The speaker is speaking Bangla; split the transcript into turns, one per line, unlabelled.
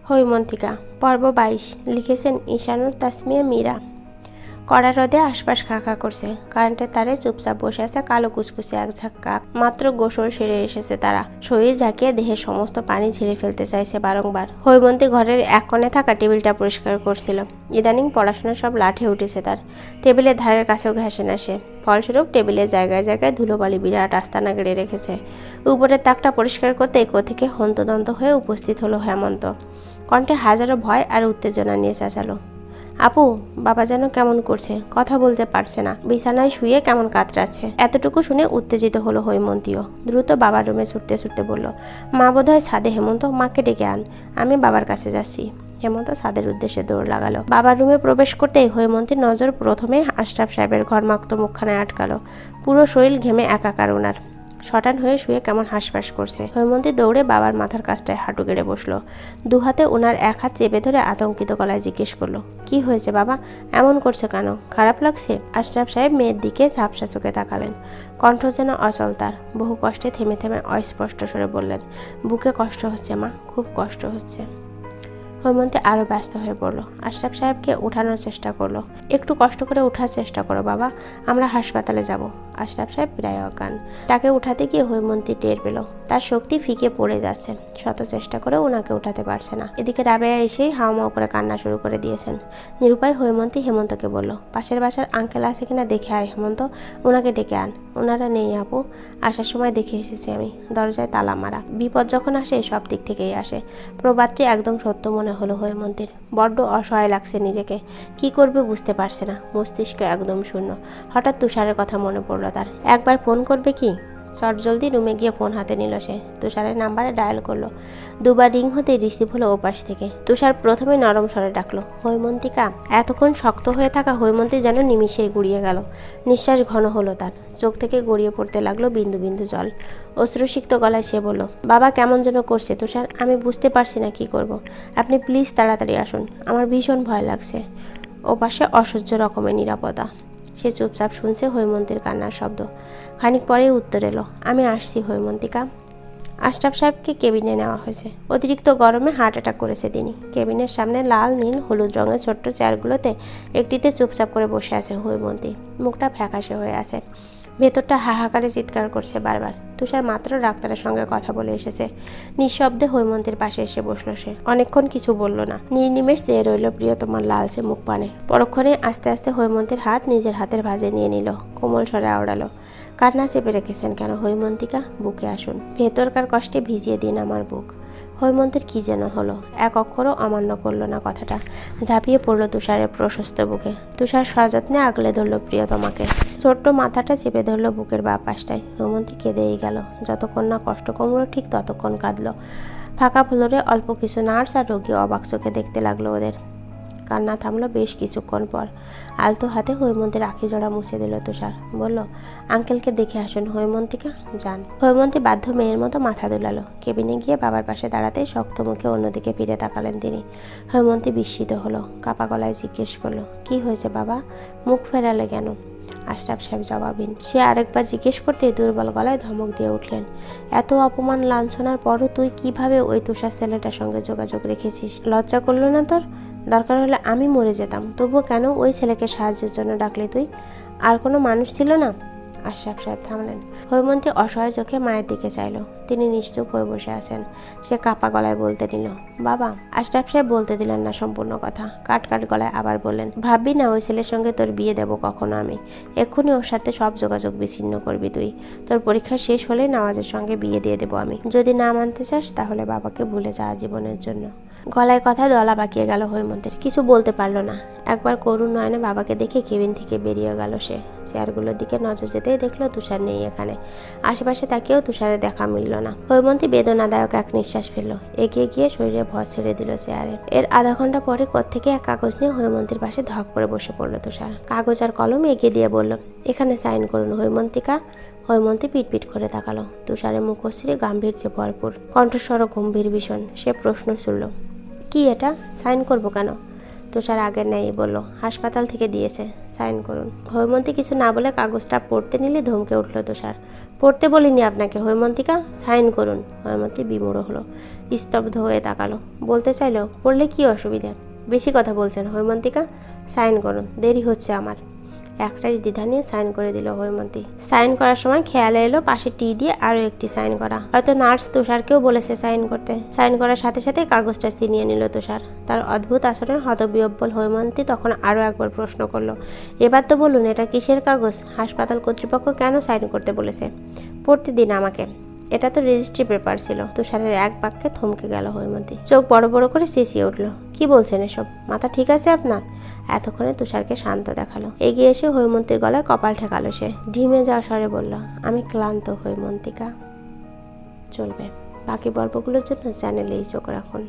হৈমন্তিকা পর্ব ২২ লিখেছেন ঈশানুর তাসমিয়া মীরা। কড়া রোদে আশপাশ খা করছে। কারেন্টের তারে চুপচাপ বসে আছে কালো কুচকুচে এক ঝাঁকা। মাত্র গোসল সেরে এসেছে তারা। শরীর ঝাঁকিয়ে দেহের সমস্ত পানি ঝেড়ে ফেলতে চাইছে বারংবার। হৈমন্তী ঘরের এক কোণে থাকা টেবিলটা পরিষ্কার করছিল। ইদানিং পড়াশোনার সব লাঠে উঠেছে তার। টেবিলের ধারের কাছেও ঘেঁষে না সে। ফলস্বরূপ টেবিলের জায়গায় জায়গায় ধুলোবালি বিরাট আস্তানা গেড়ে রেখেছে। উপরের তাকটা পরিষ্কার করতে থেকে হন্তদন্ত হয়ে উপস্থিত হলো হেমন্ত। কণ্ঠে হাজারো ভয় আর উত্তেজনা নিয়ে চেঁচালো, আপু, বাবা যেন কেমন করছে, কথা বলতে পারছে না, বিছানায় শুয়ে কেমন কাতরাচ্ছে। এতটুকু শুনে উত্তেজিত হলো হৈমন্তীও। দ্রুত বাবার রুমে ছুটতে ছুটতে বলল, মা বোধহয় ছাদে। হেমন্ত, মাকে ডেকে আন, আমি বাবার কাছে যাচ্ছি। হেমন্ত ছাদের উদ্দেশ্যে দৌড় লাগালো। বাবার রুমে প্রবেশ করতেই হৈমন্তীর নজর প্রথমে আশরাফ সাহেবের ঘরমাক্ত মুখখানায় আটকালো। পুরো শরীর ঘেমে একাকার ওনার। শটান হয়ে শুয়ে কেমন হাঁসফাঁস করছে। হৈমন্তী দৌড়ে বাবার মাথার কাছটায় হাঁটু গেড়ে বসলো। দুহাতে ওনার এক হাত চেপে ধরে আতঙ্কিত গলায় জিজ্ঞেস করলো, কি হয়েছে বাবা, এমন করছে কেন, খারাপ লাগছে? আশরাফ সাহেব মেয়ের দিকে ঝাপসা চোখে তাকালেন। কণ্ঠ যেন অচল তার। বহু কষ্টে থেমে থেমে অস্পষ্ট স্বরে বললেন, বুকে কষ্ট হচ্ছে মা, খুব কষ্ট হচ্ছে। হৈমন্তী আরও ব্যস্ত হয়ে পড়ল। আশরাফ সাহেবকে উঠানোর চেষ্টা করলো। একটু কষ্ট করে উঠার চেষ্টা করো বাবা, আমরা হাসপাতালে যাব। আশরাফ সাহেব প্রায় অজ্ঞান। তাকে উঠাতে গিয়ে হৈমন্তী টের পেল তার শক্তি ফিকে পড়ে যাচ্ছে। শত চেষ্টা করে ওনাকে উঠাতে পারছে না। এদিকে রাবেয়া এসেই হাওমাও করে কান্না শুরু করে দিয়েছেন। নিরুপায় হৈমন্তী হেমন্তকে বলল, পাশের বাসার আঙ্কেল আছে কিনা দেখে আয় হেমন্ত, ওনাকে ডেকে আন। ওনারা নেই আপু, আসার সময় দেখে এসেছি আমি, দরজায় তালা মারা। বিপদ যখন আসে সব দিক থেকেই আসে। প্রবাদটি একদম সত্য মনে হলো হৈমন্তীর। বড্ড অসহায় লাগছে নিজেকে। কি করবে বুঝতে পারছে না। মস্তিষ্ক একদম শূন্য। হঠাৎ তুষারের কথা মনে পড়লো তার। একবার ফোন করবে কি? চটজলদি রুমে গিয়ে ফোন হাতে নিল সে। তুষারের নাম্বারে ডায়াল করলো। দুবার রিং হতেই রিসিভ হলো ওপাশ থেকে। তুষার প্রথমে নরম স্বরে ডাকলো, হৈমন্তিকা। এতক্ষণ শক্ত হয়ে থাকা হৈমন্তী যেন নিমিষেই গুড়িয়ে গেল। নিঃশ্বাস ঘন হলো তার। চোখ থেকে গড়িয়ে পড়তে লাগলো বিন্দু বিন্দু জল। অশ্রুসিক্ত গলায় সে বলল, বাবা কেমন যেন করছে তুষার, আমি বুঝতে পারছি না কি করব। আপনি প্লিজ তাড়াতাড়ি আসুন, আমার ভীষণ ভয় লাগছে। ওপাশে অসহ্য রকমের নিরাপত্তা। সে চুপচাপ শুনছে হৈমন্তীর কান্নার শব্দ। খানিক পরেই উত্তর এলো, আমি আসছি হৈমন্তিকা। আশরাফ সাহেবকে কেবিনে নেওয়া হয়েছে। অতিরিক্ত গরমে হার্ট অ্যাটাক করেছে তিনি। কেবিনের সামনে লাল নীল হলুদ রঙের ছোট্ট চেয়ারগুলোতে একটিতে চুপচাপ করে বসে আছে হৈমন্তী। মুখটা ফ্যাকাশে হয়ে আছে। ভেতরটা হাহাকারে চিৎকার করছে বারবার। তুষার মাত্র ডাক্তারের সঙ্গে কথা বলে এসেছে। নিঃশব্দে হৈমন্তীর পাশে এসে বসলো সে। অনেকক্ষণ কিছু বলল না। নির্নিমেষ চেয়ে রইল প্রিয়তমার লালচে মুখ পানে। পরক্ষণে আস্তে আস্তে হৈমন্তীর হাত নিজের হাতের ভাঁজে নিয়ে নিল। কোমল স্বরে আওড়ালো, কান্না চেপে রেখেছেন কেন হৈমন্তিকা, বুকে আসুন। ভেতরকার কষ্টে ভিজিয়ে দিন আমার বুক। হৈমন্তীর কি যেন হলো। এক অক্ষরও অমান্য করলো না কথাটা। ঝাঁপিয়ে পড়লো তুষারের প্রশস্ত বুকে। তুষার সযত্নে আগলে ধরলো প্রিয়তমাকে। ছোট্ট মাথাটা চেপে ধরলো বুকের বাঁ পাশটায়। হৈমন্তী কেঁদেই গেল। যতক্ষণ না কষ্ট কমলো ঠিক ততক্ষণ কাঁদলো। ফাঁকা ফ্লোরে অল্প কিছু নার্স আর রোগী অবাক চোখে দেখতে লাগলো ওদের। কান্না থামলো বেশ কিছুক্ষণ পর। আলতো হাতে হৈমন্তীর আঁখি জোড়া মুছে দিল তুষার। বলল, আঙ্কেলকে দেখে আসুন হৈমন্তিকা, যান। হৈমন্তী বাধ্য মেয়ের মতো মাথা দুলালো। কেবিনে গিয়ে বাবার পাশে দাঁড়াতেই শক্ত মুখে অন্যদিকে ফিরে তাকালেন তিনি। হৈমন্তী বিস্মিত হলো। কাপা গলায় জিজ্ঞেস করলো, কি হয়েছে বাবা, মুখ ফেরালে কেন? আশরাফ সাহেব জবাবহীন। সে আরেকবার জিজ্ঞেস করতেই দুর্বল গলায় ধমক দিয়ে উঠলেন, এত অপমান লাঞ্ছনার পরও তুই কিভাবে ওই তুষার ছেলেটার সঙ্গে যোগাযোগ রেখেছিস? লজ্জা করলো না তোর? দরকার হলে আমি মরে যেতাম, তবুও কেন ওই ছেলেকে সাহায্যের জন্য ডাকলি তুই? আর কোনো মানুষ ছিল না? আশরাফ সাহেব থামলেন। হৈমন্তী অসহায় চোখে মায়ের দিকে চাইল। তিনি নিশ্চুপ হয়ে বসে আছেন। সে কাপা গলায় বলতে নিল, বাবা। আশরাফ সাহেব বলতে দিলেন না সম্পূর্ণ কথা। কাট কাট গলায় আবার বললেন, ভাববি না ওই ছেলের সঙ্গে তোর বিয়ে দেবো কখনো আমি। এক্ষুনি ওর সাথে সব যোগাযোগ বিচ্ছিন্ন করবি তুই। তোর পরীক্ষা শেষ হলে নওয়াজের সঙ্গে বিয়ে দিয়ে দেবো আমি। যদি না মানতে চাস তাহলে বাবাকে ভুলে যা জীবনের জন্য। গলায় কথা দলা বাকিয়ে গেল হৈমন্তীর। কিছু বলতে পারল না। একবার করুণ নয়নে বাবাকে দেখে কেবিন থেকে বেরিয়ে গেল সে। চেয়ারগুলোর দিকে নজর যেতেই দেখলো তুষার নেই এখানে। আশেপাশে তাকেও তুষারের দেখা মিলল না। হৈমন্তী বেদনাদায়ক এক নিঃশ্বাস ফেলল। এগিয়ে গিয়ে শরীরে ভর ছেড়ে দিল চেয়ারে। এর আধা ঘন্টা পরে কোত্থেকে এক কাগজ নিয়ে হৈমন্তীর পাশে ধপ করে বসে পড়লো তুষার। কাগজ আর কলম এগিয়ে দিয়ে বলল, এখানে সাইন করুন হৈমন্তিকা। হৈমন্তী পিটপিট করে তাকালো। তুষারের মুখশ্রী গাম্ভীর্যে ভরপুর, কণ্ঠস্বর গম্ভীর ভীষণ। সে প্রশ্ন ছুড়ল, কি এটা, সাইন করবো কেন? তুষার আগের ন্যায়ই বলল, হাসপাতাল থেকে দিয়েছে, সাইন করুন। হৈমন্তী কিছু না বলে কাগজটা পড়তে নিলে ধমকে উঠল তুষার। পড়তে বলিনি আপনাকে হৈমন্তিকা, সাইন করুন। হৈমন্তী বিমূঢ় হলো, স্তব্ধ হয়ে তাকালো। বলতে চাইল, পড়লে কি অসুবিধা? বেশি কথা বলছেন হৈমন্তিকা, সাইন করুন, দেরি হচ্ছে আমার। একটাই দ্বিধা নিয়ে সাইন করে দিল হৈমন্তী। সাইন করার সময় খেয়ালে এলো পাশে টি দিয়ে আরও একটি সাইন করা। হয়তো নার্স তুষারকেও বলেছে সাইন করতে। সাইন করার সাথে সাথে কাগজটা ছিনিয়ে নিল তুষার। তার অদ্ভুত আচরণে হতবিহ্বল হৈমন্তী তখন আরও একবার প্রশ্ন করলো, এবার তো বলুন এটা কিসের কাগজ? হাসপাতাল কর্তৃপক্ষ কেন সাইন করতে বলেছে? পড়তে দিন আমাকে। এটা তো রেজিস্ট্রি পেপার ছিল। তুষারের এক বাক্যে থমকে গেল হৈমন্তী। চোখ বড় বড় করে চেঁচিয়ে উঠল, কি বলছেন এসব? মাথা ঠিক আছে আপনার? এতক্ষণে তুষারকে শান্ত দেখালো। এগিয়ে এসে হৈমন্তীর গলায় কপাল ঠেকালো সে। ঢিমে যাওয়া স্বরে বলল, আমি ক্লান্ত হৈমন্তিকা। চলবে, বাকি গল্পগুলোর জন্য চ্যানেলেই চোখ রাখুন।